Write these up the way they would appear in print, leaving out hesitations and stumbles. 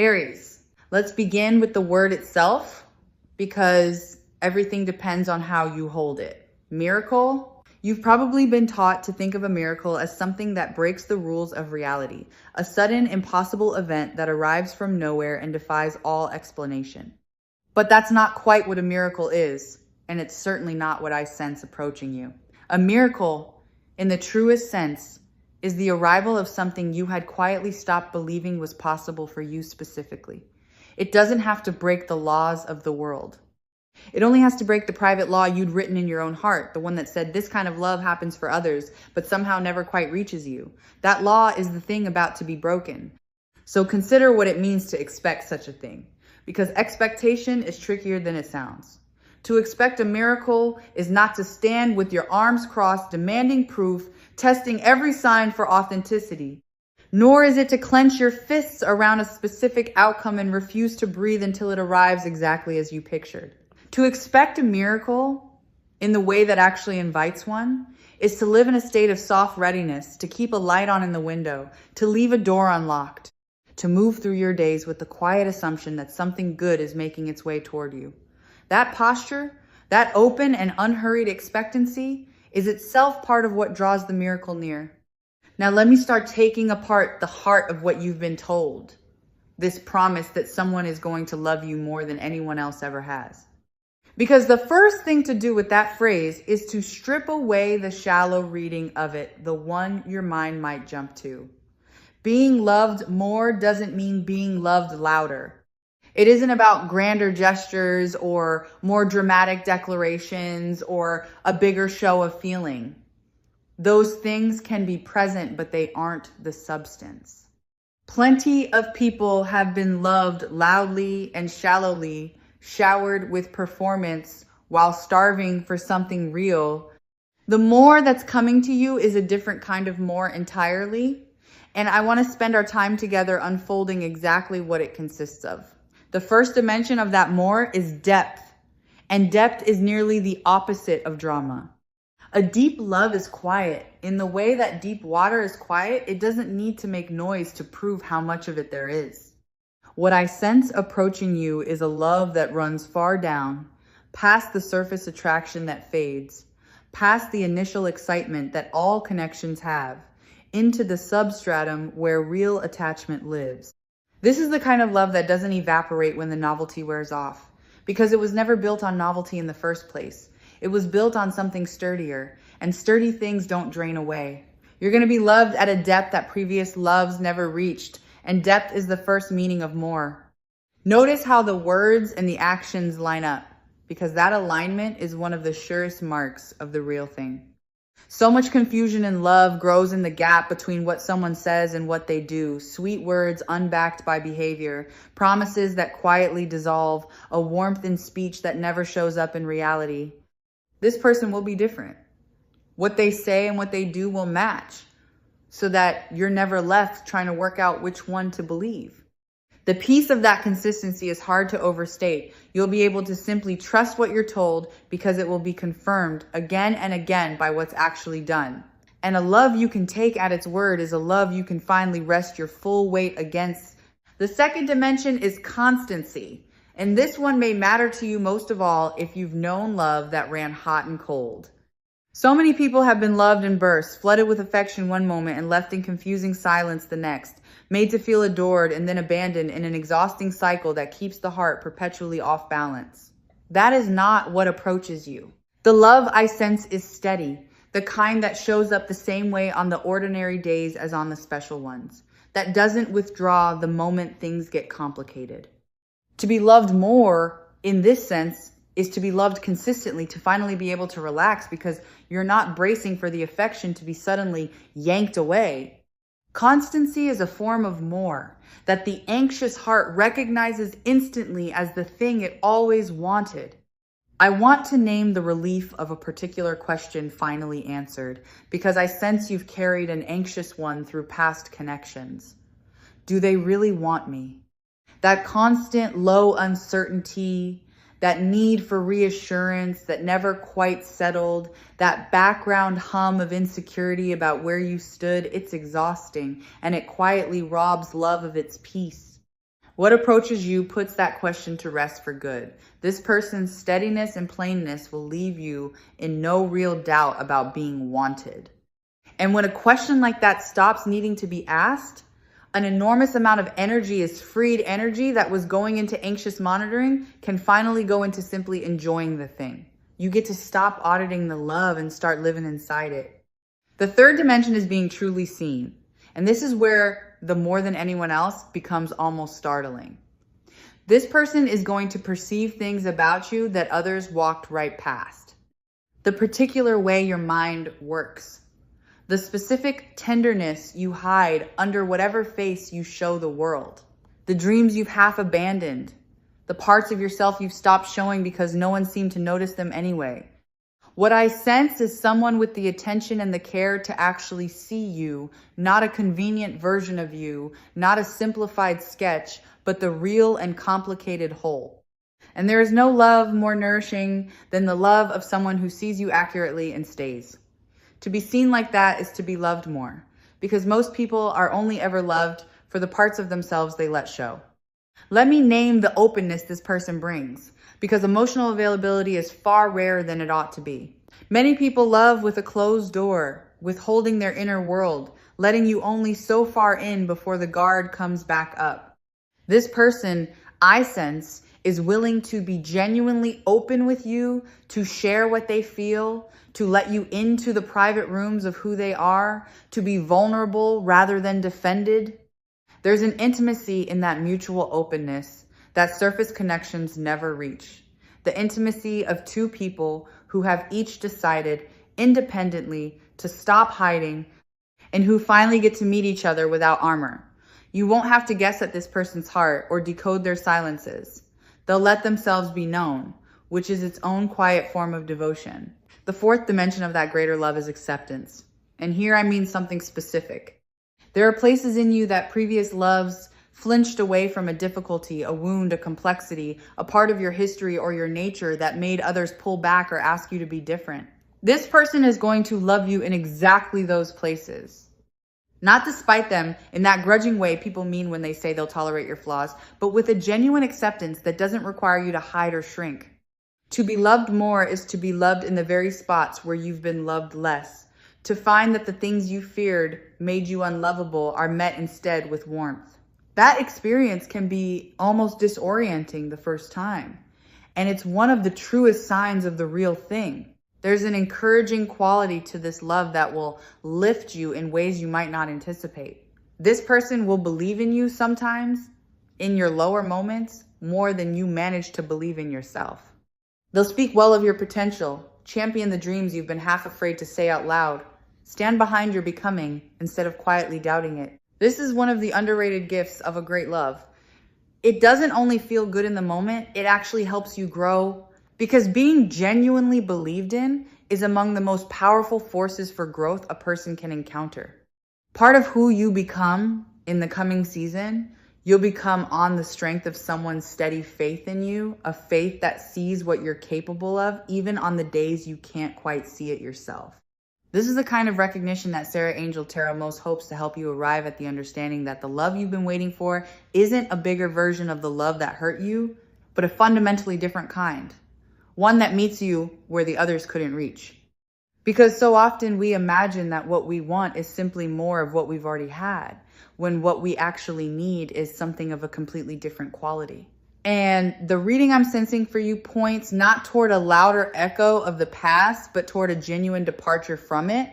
Aries, let's begin with the word itself because everything depends on how you hold it. Miracle. You've probably been taught to think of a miracle as something that breaks the rules of reality, a sudden, impossible event that arrives from nowhere and defies all explanation. But that's not quite what a miracle is, and it's certainly not what I sense approaching you. A miracle, in the truest sense, is the arrival of something you had quietly stopped believing was possible for you specifically. It doesn't have to break the laws of the world. It only has to break the private law you'd written in your own heart, the one that said this kind of love happens for others, but somehow never quite reaches you. That law is the thing about to be broken. So consider what it means to expect such a thing, because expectation is trickier than it sounds. To expect a miracle is not to stand with your arms crossed, demanding proof, testing every sign for authenticity. Nor is it to clench your fists around a specific outcome and refuse to breathe until it arrives exactly as you pictured. To expect a miracle in the way that actually invites one is to live in a state of soft readiness, to keep a light on in the window, to leave a door unlocked, to move through your days with the quiet assumption that something good is making its way toward you. That posture, that open and unhurried expectancy, is itself part of what draws the miracle near. Now let me start taking apart the heart of what you've been told. This promise that someone is going to love you more than anyone else ever has. Because the first thing to do with that phrase is to strip away the shallow reading of it, the one your mind might jump to. Being loved more doesn't mean being loved louder. It isn't about grander gestures or more dramatic declarations or a bigger show of feeling. Those things can be present, but they aren't the substance. Plenty of people have been loved loudly and shallowly, showered with performance while starving for something real. The more that's coming to you is a different kind of more entirely, and I want to spend our time together unfolding exactly what it consists of. The first dimension of that more is depth, and depth is nearly the opposite of drama. A deep love is quiet. In the way that deep water is quiet, it doesn't need to make noise to prove how much of it there is. What I sense approaching you is a love that runs far down, past the surface attraction that fades, past the initial excitement that all connections have, into the substratum where real attachment lives. This is the kind of love that doesn't evaporate when the novelty wears off, because it was never built on novelty in the first place. It was built on something sturdier, and sturdy things don't drain away. You're going to be loved at a depth that previous loves never reached, and depth is the first meaning of more. Notice how the words and the actions line up, because that alignment is one of the surest marks of the real thing. So much confusion in love grows in the gap between what someone says and what they do. Sweet words unbacked by behavior, promises that quietly dissolve, a warmth in speech that never shows up in reality. This person will be different. What they say and what they do will match, so that you're never left trying to work out which one to believe. The piece of that consistency is hard to overstate. You'll be able to simply trust what you're told because it will be confirmed again and again by what's actually done. And a love you can take at its word is a love you can finally rest your full weight against. The second dimension is constancy. And this one may matter to you most of all if you've known love that ran hot and cold. So many people have been loved in bursts, flooded with affection one moment and left in confusing silence the next, made to feel adored and then abandoned in an exhausting cycle that keeps the heart perpetually off balance. That is not what approaches you. The love I sense is steady, the kind that shows up the same way on the ordinary days as on the special ones, that doesn't withdraw the moment things get complicated. To be loved more, in this sense, is to be loved consistently, to finally be able to relax because you're not bracing for the affection to be suddenly yanked away. Constancy is a form of more that the anxious heart recognizes instantly as the thing it always wanted. I want to name the relief of a particular question finally answered because I sense you've carried an anxious one through past connections. Do they really want me? That constant low uncertainty, that need for reassurance that never quite settled, that background hum of insecurity about where you stood, it's exhausting, and it quietly robs love of its peace. What approaches you puts that question to rest for good. This person's steadiness and plainness will leave you in no real doubt about being wanted. And when a question like that stops needing to be asked, an enormous amount of energy is freed. Energy that was going into anxious monitoring can finally go into simply enjoying the thing. You get to stop auditing the love and start living inside it. The third dimension is being truly seen. And this is where the more than anyone else becomes almost startling. This person is going to perceive things about you that others walked right past. The particular way your mind works. The specific tenderness you hide under whatever face you show the world. The dreams you've half abandoned. The parts of yourself you've stopped showing because no one seemed to notice them anyway. What I sense is someone with the attention and the care to actually see you, not a convenient version of you, not a simplified sketch, but the real and complicated whole. And there is no love more nourishing than the love of someone who sees you accurately and stays. To be seen like that is to be loved more, because most people are only ever loved for the parts of themselves they let show. Let me name the openness this person brings, because emotional availability is far rarer than it ought to be. Many people love with a closed door, withholding their inner world, letting you only so far in before the guard comes back up. This person, I sense, is willing to be genuinely open with you, to share what they feel, to let you into the private rooms of who they are, to be vulnerable rather than defended. There's an intimacy in that mutual openness that surface connections never reach. The intimacy of two people who have each decided independently to stop hiding and who finally get to meet each other without armor. You won't have to guess at this person's heart or decode their silences. They'll let themselves be known, which is its own quiet form of devotion. The fourth dimension of that greater love is acceptance. And here I mean something specific. There are places in you that previous loves flinched away from, a difficulty, a wound, a complexity, a part of your history or your nature that made others pull back or ask you to be different. This person is going to love you in exactly those places. Not despite them in that grudging way people mean when they say they'll tolerate your flaws, but with a genuine acceptance that doesn't require you to hide or shrink. To be loved more is to be loved in the very spots where you've been loved less. To find that the things you feared made you unlovable are met instead with warmth. That experience can be almost disorienting the first time. And it's one of the truest signs of the real thing. There's an encouraging quality to this love that will lift you in ways you might not anticipate. This person will believe in you sometimes, in your lower moments, more than you manage to believe in yourself. They'll speak well of your potential, champion the dreams you've been half afraid to say out loud, stand behind your becoming instead of quietly doubting it. This is one of the underrated gifts of a great love. It doesn't only feel good in the moment, it actually helps you grow, because being genuinely believed in is among the most powerful forces for growth a person can encounter. Part of who you become in the coming season, you'll become on the strength of someone's steady faith in you, a faith that sees what you're capable of, even on the days you can't quite see it yourself. This is the kind of recognition that Sarah Angel Tarot most hopes to help you arrive at the understanding that the love you've been waiting for isn't a bigger version of the love that hurt you, but a fundamentally different kind. One that meets you where the others couldn't reach. Because so often we imagine that what we want is simply more of what we've already had, when what we actually need is something of a completely different quality. And the reading I'm sensing for you points not toward a louder echo of the past, but toward a genuine departure from it.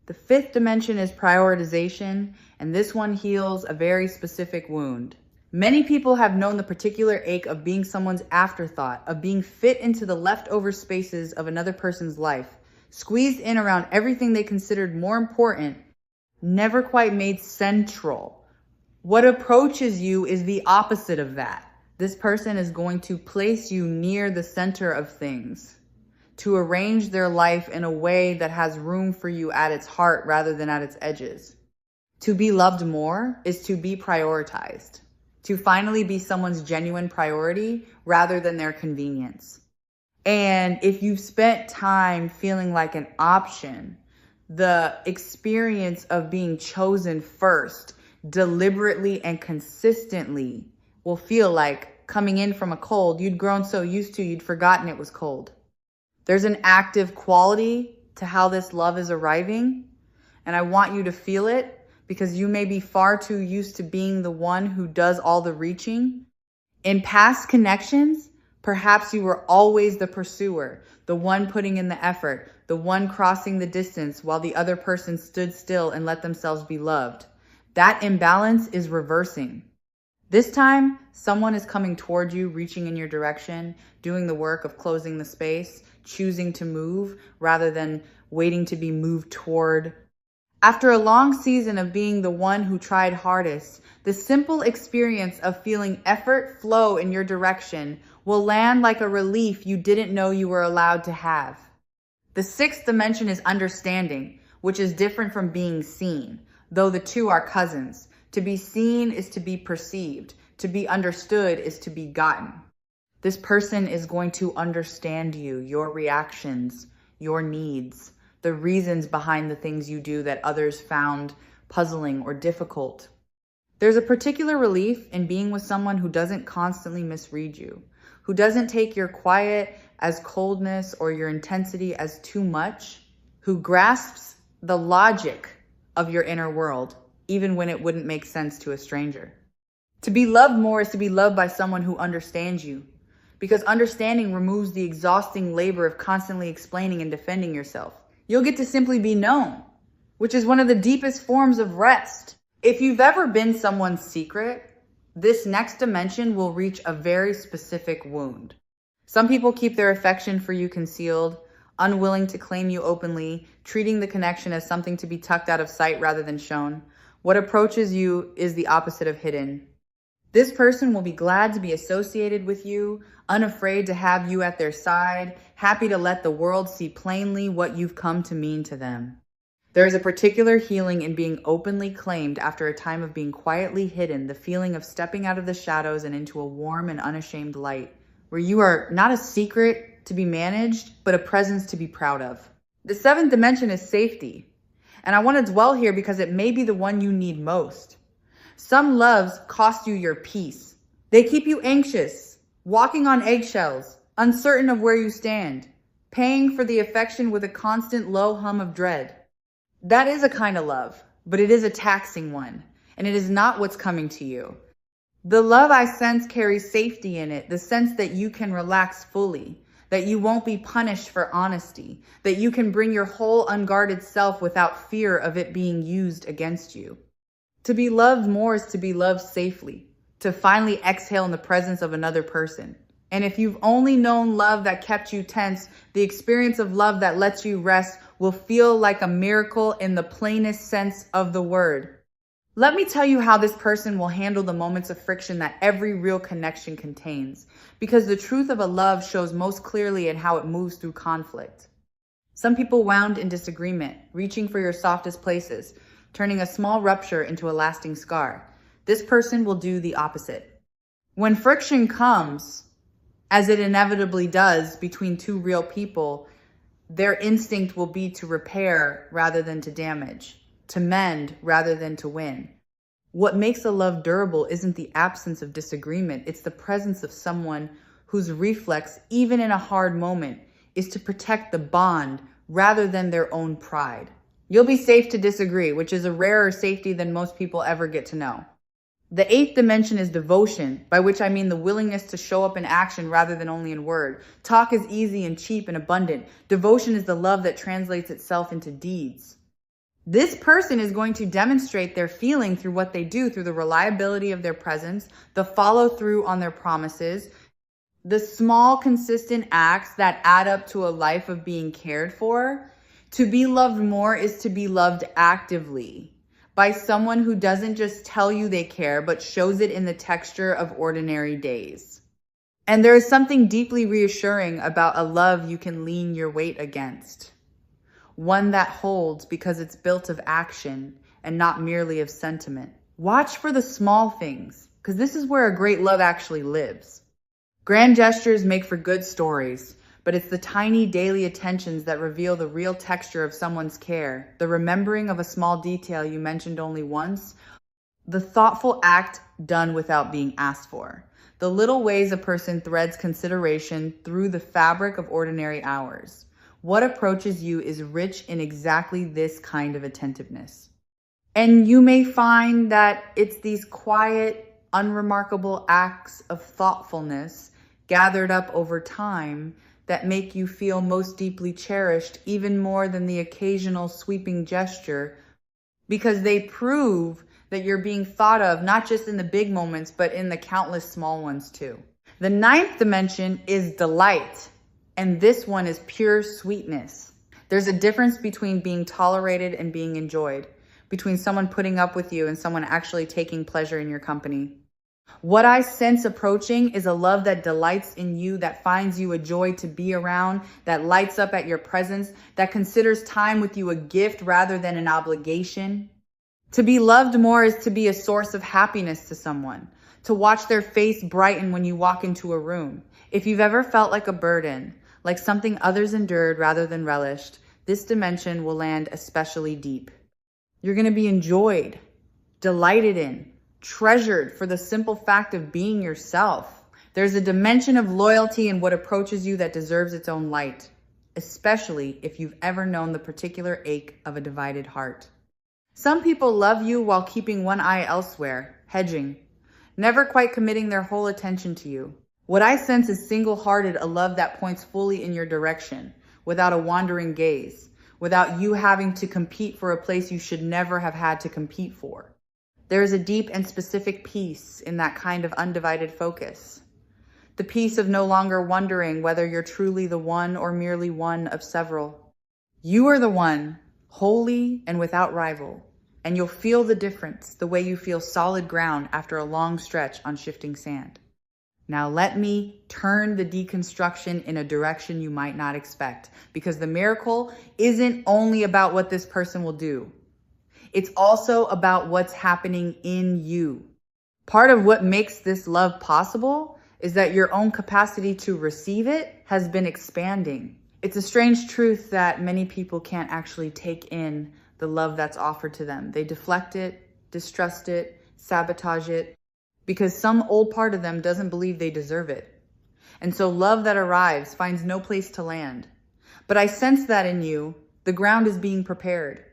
The fifth dimension is prioritization, and this one heals a very specific wound. Many people have known the particular ache of being someone's afterthought, of being fit into the leftover spaces of another person's life, squeezed in around everything they considered more important, never quite made central. What approaches you is the opposite of that. This person is going to place you near the center of things, to arrange their life in a way that has room for you at its heart rather than at its edges. To be loved more is to be prioritized, to finally be someone's genuine priority rather than their convenience. And if you've spent time feeling like an option, the experience of being chosen first, deliberately and consistently, will feel like coming in from a cold you'd grown so used to you'd forgotten it was cold. There's an active quality to how this love is arriving, and I want you to feel it because you may be far too used to being the one who does all the reaching. In past connections, perhaps you were always the pursuer, the one putting in the effort, the one crossing the distance while the other person stood still and let themselves be loved. That imbalance is reversing. This time, someone is coming toward you, reaching in your direction, doing the work of closing the space, choosing to move rather than waiting to be moved toward. After a long season of being the one who tried hardest, the simple experience of feeling effort flow in your direction will land like a relief you didn't know you were allowed to have. The sixth dimension is understanding, which is different from being seen, though the two are cousins. To be seen is to be perceived. To be understood is to be gotten. This person is going to understand you, your reactions, your needs, the reasons behind the things you do that others found puzzling or difficult. There's a particular relief in being with someone who doesn't constantly misread you, who doesn't take your quiet as coldness or your intensity as too much, who grasps the logic of your inner world, even when it wouldn't make sense to a stranger. To be loved more is to be loved by someone who understands you, because understanding removes the exhausting labor of constantly explaining and defending yourself. You'll get to simply be known, which is one of the deepest forms of rest. If you've ever been someone's secret, this next dimension will reach a very specific wound. Some people keep their affection for you concealed, unwilling to claim you openly, treating the connection as something to be tucked out of sight rather than shown. What approaches you is the opposite of hidden. This person will be glad to be associated with you, unafraid to have you at their side, happy to let the world see plainly what you've come to mean to them. There is a particular healing in being openly claimed after a time of being quietly hidden, the feeling of stepping out of the shadows and into a warm and unashamed light, where you are not a secret to be managed, but a presence to be proud of. The seventh dimension is safety, and I want to dwell here because it may be the one you need most. Some loves cost you your peace. They keep you anxious, walking on eggshells, uncertain of where you stand, paying for the affection with a constant low hum of dread. That is a kind of love, but it is a taxing one, and it is not what's coming to you. The love I sense carries safety in it, the sense that you can relax fully, that you won't be punished for honesty, that you can bring your whole unguarded self without fear of it being used against you. To be loved more is to be loved safely, to finally exhale in the presence of another person. And if you've only known love that kept you tense, the experience of love that lets you rest will feel like a miracle in the plainest sense of the word. Let me tell you how this person will handle the moments of friction that every real connection contains, because the truth of a love shows most clearly in how it moves through conflict. Some people wound in disagreement, reaching for your softest places, turning a small rupture into a lasting scar. This person will do the opposite. When friction comes, as it inevitably does between two real people, their instinct will be to repair rather than to damage, to mend rather than to win. What makes a love durable isn't the absence of disagreement, it's the presence of someone whose reflex, even in a hard moment, is to protect the bond rather than their own pride. You'll be safe to disagree, which is a rarer safety than most people ever get to know. The eighth dimension is devotion, by which I mean the willingness to show up in action rather than only in word. Talk is easy and cheap and abundant. Devotion is the love that translates itself into deeds. This person is going to demonstrate their feeling through what they do, through the reliability of their presence, the follow through on their promises, the small, consistent acts that add up to a life of being cared for. To be loved more is to be loved actively, by someone who doesn't just tell you they care, but shows it in the texture of ordinary days. And there is something deeply reassuring about a love you can lean your weight against. One that holds because it's built of action and not merely of sentiment. Watch for the small things, because this is where a great love actually lives. Grand gestures make for good stories, but it's the tiny daily attentions that reveal the real texture of someone's care, the remembering of a small detail you mentioned only once, The thoughtful act done without being asked for. The little ways a person threads consideration through the fabric of ordinary hours. What approaches you is rich in exactly this kind of attentiveness. And you may find that it's these quiet, unremarkable acts of thoughtfulness gathered up over time that make you feel most deeply cherished, even more than the occasional sweeping gesture, because they prove that you're being thought of, not just in the big moments, but in the countless small ones too. The ninth dimension is delight, and this one is pure sweetness. There's a difference between being tolerated and being enjoyed, between someone putting up with you and someone actually taking pleasure in your company. What I sense approaching is a love that delights in you, that finds you a joy to be around, that lights up at your presence, that considers time with you a gift rather than an obligation. To be loved more is to be a source of happiness to someone, to watch their face brighten when you walk into a room. If you've ever felt like a burden, like something others endured rather than relished, this dimension will land especially deep. You're going to be enjoyed, delighted in, treasured for the simple fact of being yourself. There's a dimension of loyalty in what approaches you that deserves its own light, especially if you've ever known the particular ache of a divided heart. Some people love you while keeping one eye elsewhere, hedging, never quite committing their whole attention to you. What I sense is single-hearted, a love that points fully in your direction, without a wandering gaze, without you having to compete for a place you should never have had to compete for. There is a deep and specific peace in that kind of undivided focus. The peace of no longer wondering whether you're truly the one or merely one of several. You are the one, wholly and without rival, and you'll feel the difference the way you feel solid ground after a long stretch on shifting sand. Now let me turn the deconstruction in a direction you might not expect, because the miracle isn't only about what this person will do. It's also about what's happening in you. Part of what makes this love possible is that your own capacity to receive it has been expanding. It's a strange truth that many people can't actually take in the love that's offered to them. They deflect it, distrust it, sabotage it, because some old part of them doesn't believe they deserve it. And so love that arrives finds no place to land. But I sense that in you, the ground is being prepared.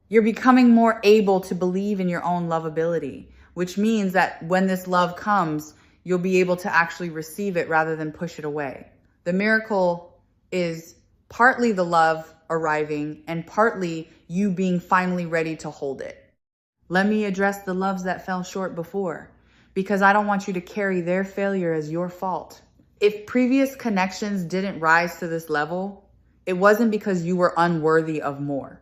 You're becoming more able to believe in your own lovability, which means that when this love comes, you'll be able to actually receive it rather than push it away. The miracle is partly the love arriving and partly you being finally ready to hold it. Let me address the loves that fell short before, because I don't want you to carry their failure as your fault. If previous connections didn't rise to this level, it wasn't because you were unworthy of more.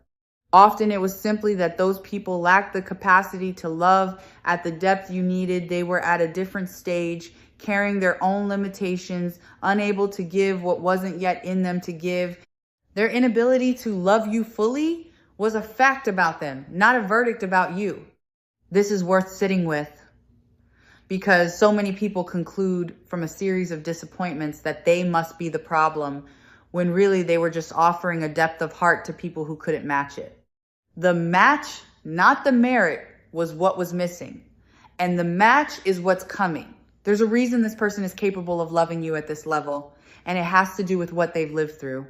Often it was simply that those people lacked the capacity to love at the depth you needed. They were at a different stage, carrying their own limitations, unable to give what wasn't yet in them to give. Their inability to love you fully was a fact about them, not a verdict about you. This is worth sitting with, because so many people conclude from a series of disappointments that they must be the problem, when really they were just offering a depth of heart to people who couldn't match it. The match, not the merit, was what was missing. And the match is what's coming. There's a reason this person is capable of loving you at this level, and it has to do with what they've lived through.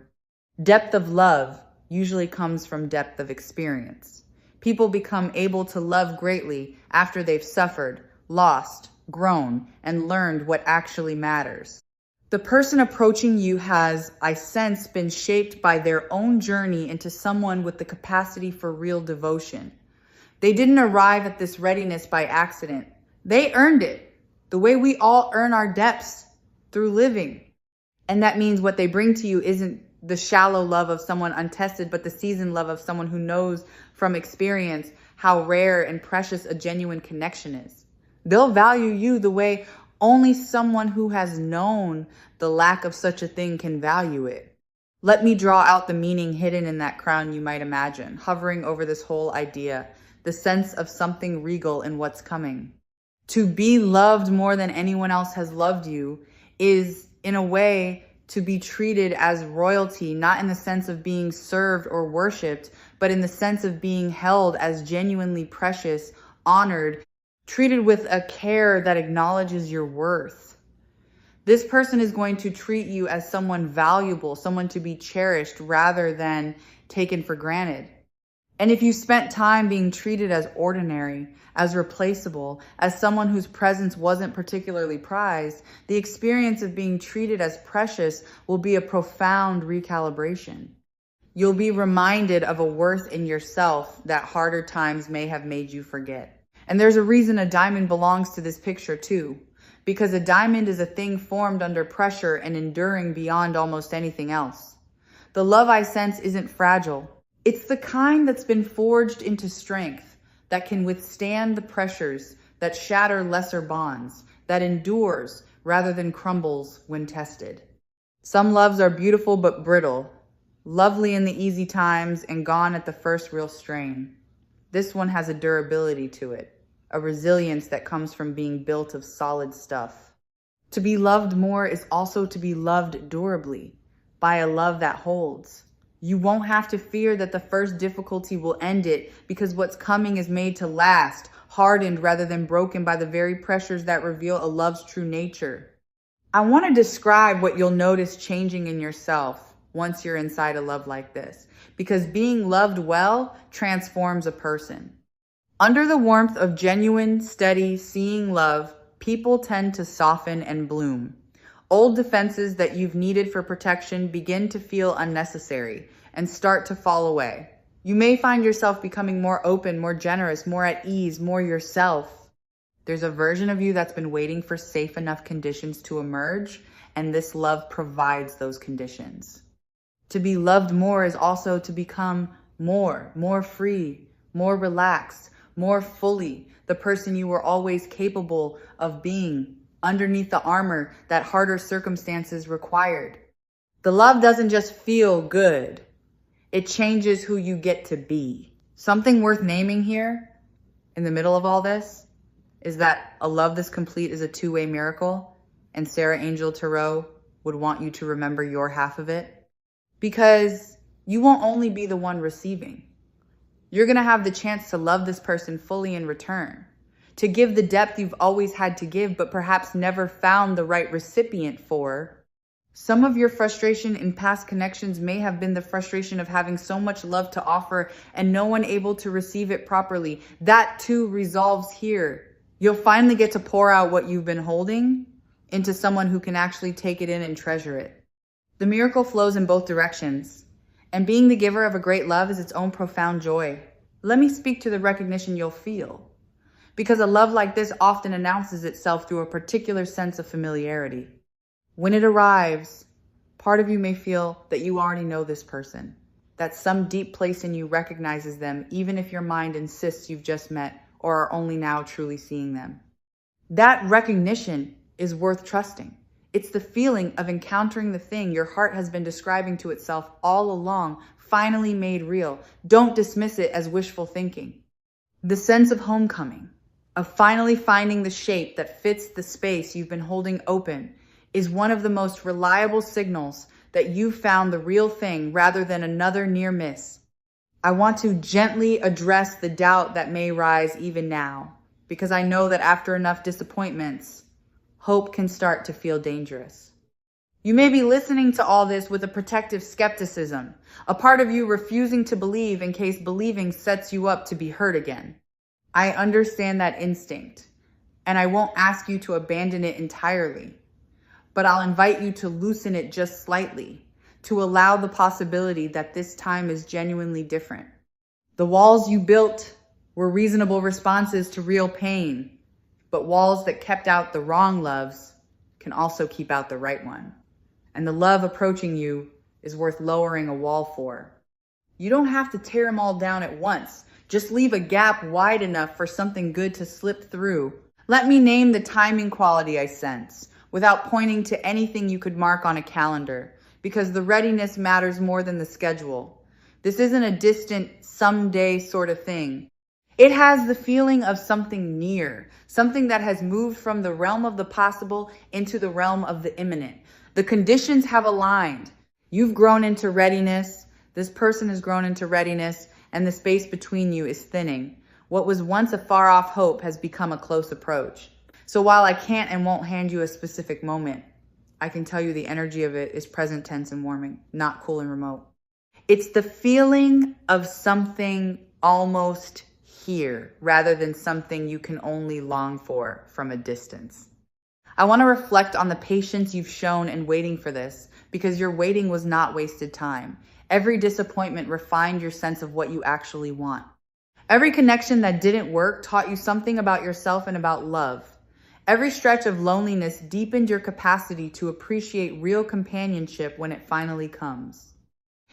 Depth of love usually comes from depth of experience. People become able to love greatly after they've suffered, lost, grown, and learned what actually matters. The person approaching you has, I sense, been shaped by their own journey into someone with the capacity for real devotion. They didn't arrive at this readiness by accident. They earned it, the way we all earn our depths, through living. And that means what they bring to you isn't the shallow love of someone untested, but the seasoned love of someone who knows from experience how rare and precious a genuine connection is. They'll value you the way only someone who has known the lack of such a thing can value it. Let me draw out the meaning hidden in that crown you might imagine, hovering over this whole idea, the sense of something regal in what's coming. To be loved more than anyone else has loved you is, in a way, to be treated as royalty, not in the sense of being served or worshipped, but in the sense of being held as genuinely precious, honored, treated with a care that acknowledges your worth. This person is going to treat you as someone valuable, someone to be cherished rather than taken for granted. And if you spent time being treated as ordinary, as replaceable, as someone whose presence wasn't particularly prized, the experience of being treated as precious will be a profound recalibration. You'll be reminded of a worth in yourself that harder times may have made you forget. And there's a reason a diamond belongs to this picture too, because a diamond is a thing formed under pressure and enduring beyond almost anything else. The love I sense isn't fragile. It's the kind that's been forged into strength, that can withstand the pressures, that shatter lesser bonds, that endures rather than crumbles when tested. Some loves are beautiful but brittle, lovely in the easy times and gone at the first real strain. This one has a durability to it, a resilience that comes from being built of solid stuff. To be loved more is also to be loved durably, by a love that holds. You won't have to fear that the first difficulty will end it, because what's coming is made to last, hardened rather than broken by the very pressures that reveal a love's true nature. I want to describe what you'll notice changing in yourself once you're inside a love like this, because being loved well transforms a person. Under the warmth of genuine, steady, seeing love, people tend to soften and bloom. Old defenses that you've needed for protection begin to feel unnecessary and start to fall away. You may find yourself becoming more open, more generous, more at ease, more yourself. There's a version of you that's been waiting for safe enough conditions to emerge, and this love provides those conditions. To be loved more is also to become more free, more relaxed, more fully the person you were always capable of being, underneath the armor that harder circumstances required. The love doesn't just feel good. It changes who you get to be. Something worth naming here, in the middle of all this, is that a love this complete is a two-way miracle, and Sarah Angel Tarot would want you to remember your half of it, because you won't only be the one receiving. You're gonna have the chance to love this person fully in return, to give the depth you've always had to give, but perhaps never found the right recipient for. Some of your frustration in past connections may have been the frustration of having so much love to offer and no one able to receive it properly. That too resolves here. You'll finally get to pour out what you've been holding into someone who can actually take it in and treasure it. The miracle flows in both directions, and being the giver of a great love is its own profound joy. Let me speak to the recognition you'll feel, because a love like this often announces itself through a particular sense of familiarity. When it arrives, part of you may feel that you already know this person, that some deep place in you recognizes them, even if your mind insists you've just met or are only now truly seeing them. That recognition is worth trusting. It's the feeling of encountering the thing your heart has been describing to itself all along, finally made real. Don't dismiss it as wishful thinking. The sense of homecoming, of finally finding the shape that fits the space you've been holding open, is one of the most reliable signals that you've found the real thing rather than another near miss. I want to gently address the doubt that may rise even now, because I know that after enough disappointments, hope can start to feel dangerous. You may be listening to all this with a protective skepticism, a part of you refusing to believe in case believing sets you up to be hurt again. I understand that instinct, and I won't ask you to abandon it entirely, but I'll invite you to loosen it just slightly, to allow the possibility that this time is genuinely different. The walls you built were reasonable responses to real pain, but walls that kept out the wrong loves can also keep out the right one. And the love approaching you is worth lowering a wall for. You don't have to tear them all down at once. Just leave a gap wide enough for something good to slip through. Let me name the timing quality I sense, without pointing to anything you could mark on a calendar, because the readiness matters more than the schedule. This isn't a distant, someday sort of thing. It has the feeling of something near, something that has moved from the realm of the possible into the realm of the imminent. The conditions have aligned. You've grown into readiness. This person has grown into readiness, and the space between you is thinning. What was once a far-off hope has become a close approach. So while I can't and won't hand you a specific moment, I can tell you the energy of it is present tense and warming, not cool and remote. It's the feeling of something almost here rather than something you can only long for from a distance. I want to reflect on the patience you've shown in waiting for this, because your waiting was not wasted time. Every disappointment refined your sense of what you actually want. Every connection that didn't work taught you something about yourself and about love. Every stretch of loneliness deepened your capacity to appreciate real companionship when it finally comes.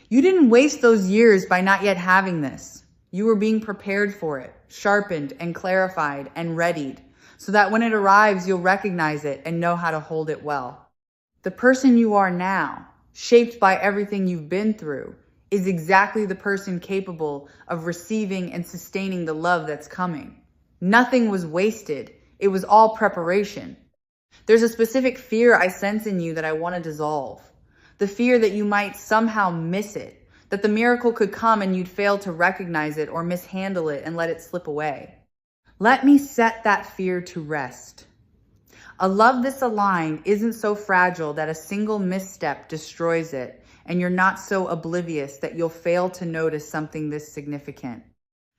You didn't waste those years by not yet having this. You were being prepared for it, sharpened and clarified and readied, so that when it arrives, you'll recognize it and know how to hold it well. The person you are now, shaped by everything you've been through, is exactly the person capable of receiving and sustaining the love that's coming. Nothing was wasted. It was all preparation. There's a specific fear I sense in you that I want to dissolve. The fear that you might somehow miss it, that the miracle could come and you'd fail to recognize it or mishandle it and let it slip away. Let me set that fear to rest. A love this aligned isn't so fragile that a single misstep destroys it, and you're not so oblivious that you'll fail to notice something this significant.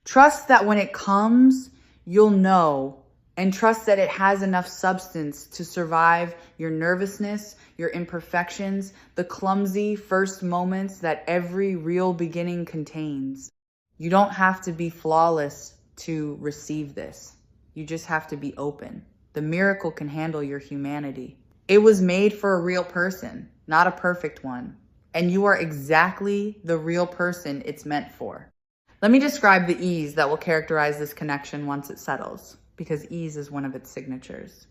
Trust that when it comes, you'll know, and trust that it has enough substance to survive your nervousness, your imperfections, the clumsy first moments that every real beginning contains. You don't have to be flawless to receive this. You just have to be open. The miracle can handle your humanity. It was made for a real person, not a perfect one. And you are exactly the real person it's meant for. Let me describe the ease that will characterize this connection once it settles, because ease is one of its signatures.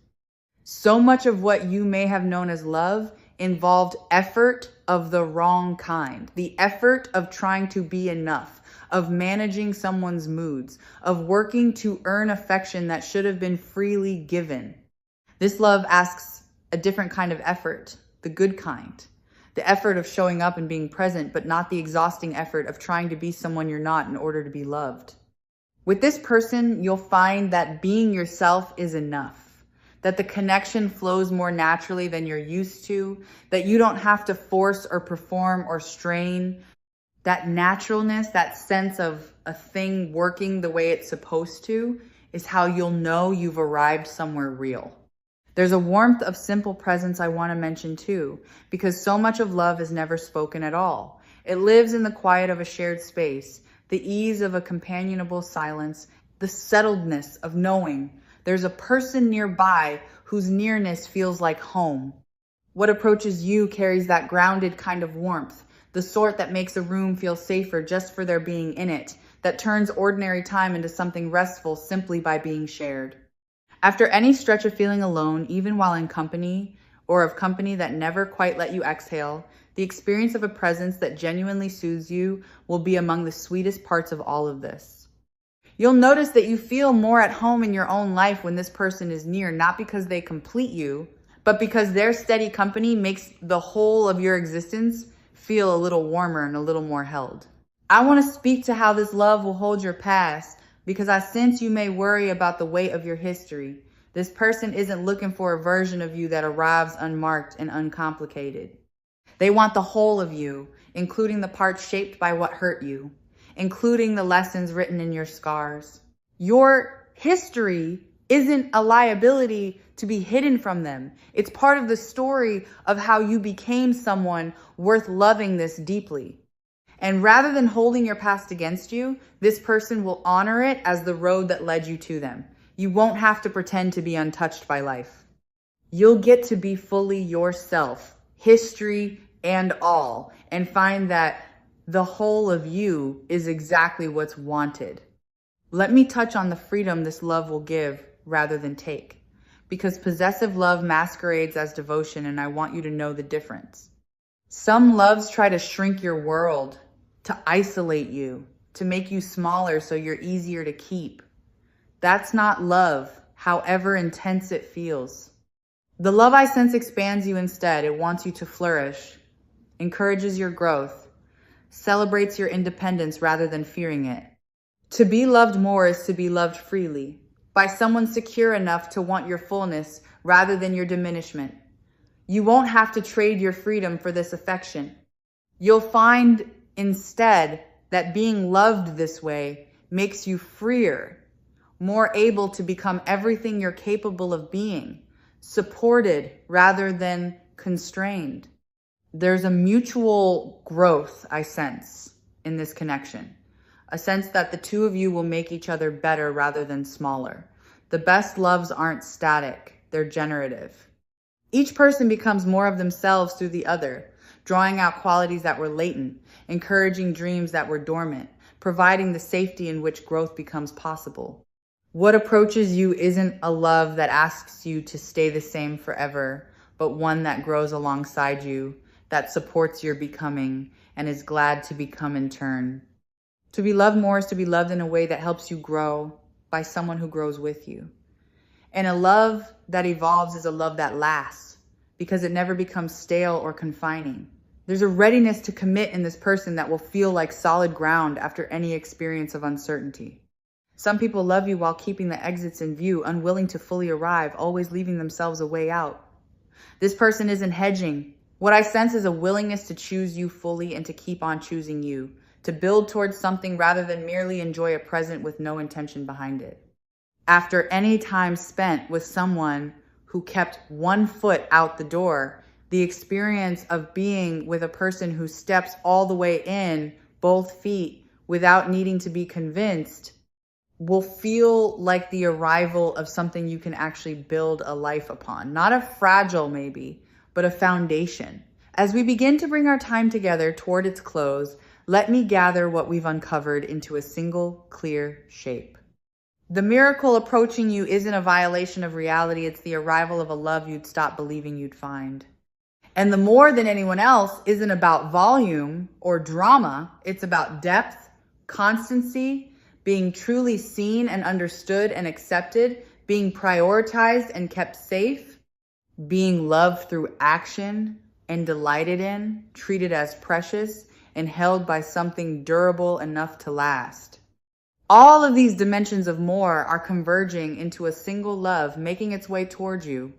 So much of what you may have known as love involved effort of the wrong kind. The effort of trying to be enough, of managing someone's moods, of working to earn affection that should have been freely given. This love asks a different kind of effort, the good kind. The effort of showing up and being present, but not the exhausting effort of trying to be someone you're not in order to be loved. With this person, you'll find that being yourself is enough, that the connection flows more naturally than you're used to, that you don't have to force or perform or strain. That naturalness, that sense of a thing working the way it's supposed to, is how you'll know you've arrived somewhere real. There's a warmth of simple presence I want to mention too, because so much of love is never spoken at all. It lives in the quiet of a shared space, the ease of a companionable silence, the settledness of knowing there's a person nearby whose nearness feels like home. What approaches you carries that grounded kind of warmth, the sort that makes a room feel safer just for their being in it, that turns ordinary time into something restful simply by being shared. After any stretch of feeling alone, even while in company, or of company that never quite let you exhale, the experience of a presence that genuinely soothes you will be among the sweetest parts of all of this. You'll notice that you feel more at home in your own life when this person is near, not because they complete you, but because their steady company makes the whole of your existence feel a little warmer and a little more held. I want to speak to how this love will hold your past, because I sense you may worry about the weight of your history. This person isn't looking for a version of you that arrives unmarked and uncomplicated. They want the whole of you, including the parts shaped by what hurt you, including the lessons written in your scars. Your history isn't a liability to be hidden from them. It's part of the story of how you became someone worth loving this deeply. And rather than holding your past against you, this person will honor it as the road that led you to them. You won't have to pretend to be untouched by life. You'll get to be fully yourself, history and all, and find that the whole of you is exactly what's wanted. Let me touch on the freedom this love will give rather than take, because possessive love masquerades as devotion, and I want you to know the difference. Some loves try to shrink your world, to isolate you, to make you smaller so you're easier to keep. That's not love, however intense it feels. The love I sense expands you instead. It wants you to flourish, encourages your growth, celebrates your independence rather than fearing it, To be loved more is to be loved freely, by someone secure enough to want your fullness rather than your diminishment. You won't have to trade your freedom for this affection. You'll find instead that being loved this way makes you freer, more able to become everything you're capable of being, supported rather than constrained. There's a mutual growth I sense in this connection, a sense that the two of you will make each other better rather than smaller. The best loves aren't static, they're generative. Each person becomes more of themselves through the other, drawing out qualities that were latent, encouraging dreams that were dormant, providing the safety in which growth becomes possible. What approaches you isn't a love that asks you to stay the same forever, but one that grows alongside you, that supports your becoming, and is glad to become in turn. To be loved more is to be loved in a way that helps you grow by someone who grows with you. And a love that evolves is a love that lasts because it never becomes stale or confining. There's a readiness to commit in this person that will feel like solid ground after any experience of uncertainty. Some people love you while keeping the exits in view, unwilling to fully arrive, always leaving themselves a way out. This person isn't hedging. What I sense is a willingness to choose you fully and to keep on choosing you, to build towards something rather than merely enjoy a present with no intention behind it. After any time spent with someone who kept one foot out the door, the experience of being with a person who steps all the way in, both feet, without needing to be convinced, will feel like the arrival of something you can actually build a life upon. Not a fragile maybe, but a foundation. As we begin to bring our time together toward its close, let me gather what we've uncovered into a single clear shape. The miracle approaching you isn't a violation of reality. It's the arrival of a love you'd stop believing you'd find. And the more than anyone else isn't about volume or drama. It's about depth, constancy, being truly seen and understood and accepted, being prioritized and kept safe, being loved through action and delighted in, treated as precious, and held by something durable enough to last. All of these dimensions of more are converging into a single love, making its way towards you,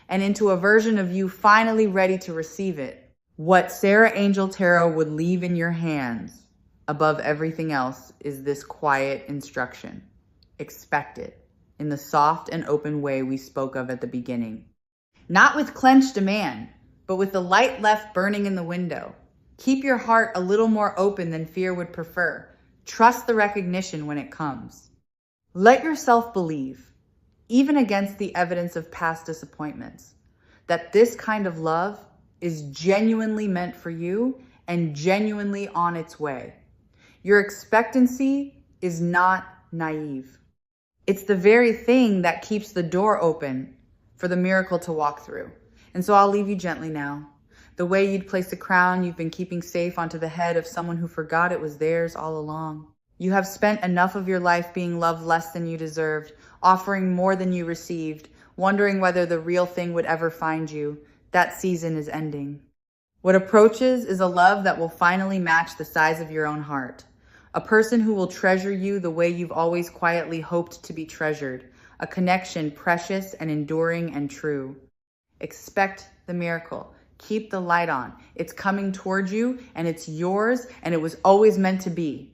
and into a version of you finally ready to receive it. What Sarah Angel Tarot would leave in your hands, above everything else, is this quiet instruction. Expect it, in the soft and open way we spoke of at the beginning. Not with clenched demand, but with the light left burning in the window. Keep your heart a little more open than fear would prefer. Trust the recognition when it comes. Let yourself believe, even against the evidence of past disappointments, that this kind of love is genuinely meant for you and genuinely on its way. Your expectancy is not naive. It's the very thing that keeps the door open for the miracle to walk through. And so I'll leave you gently now. The way you'd place a crown you've been keeping safe onto the head of someone who forgot it was theirs all along. You have spent enough of your life being loved less than you deserved, offering more than you received, wondering whether the real thing would ever find you. That season is ending. What approaches is a love that will finally match the size of your own heart. A person who will treasure you the way you've always quietly hoped to be treasured. A connection precious and enduring and true. Expect the miracle. Keep the light on. It's coming towards you and it's yours and it was always meant to be.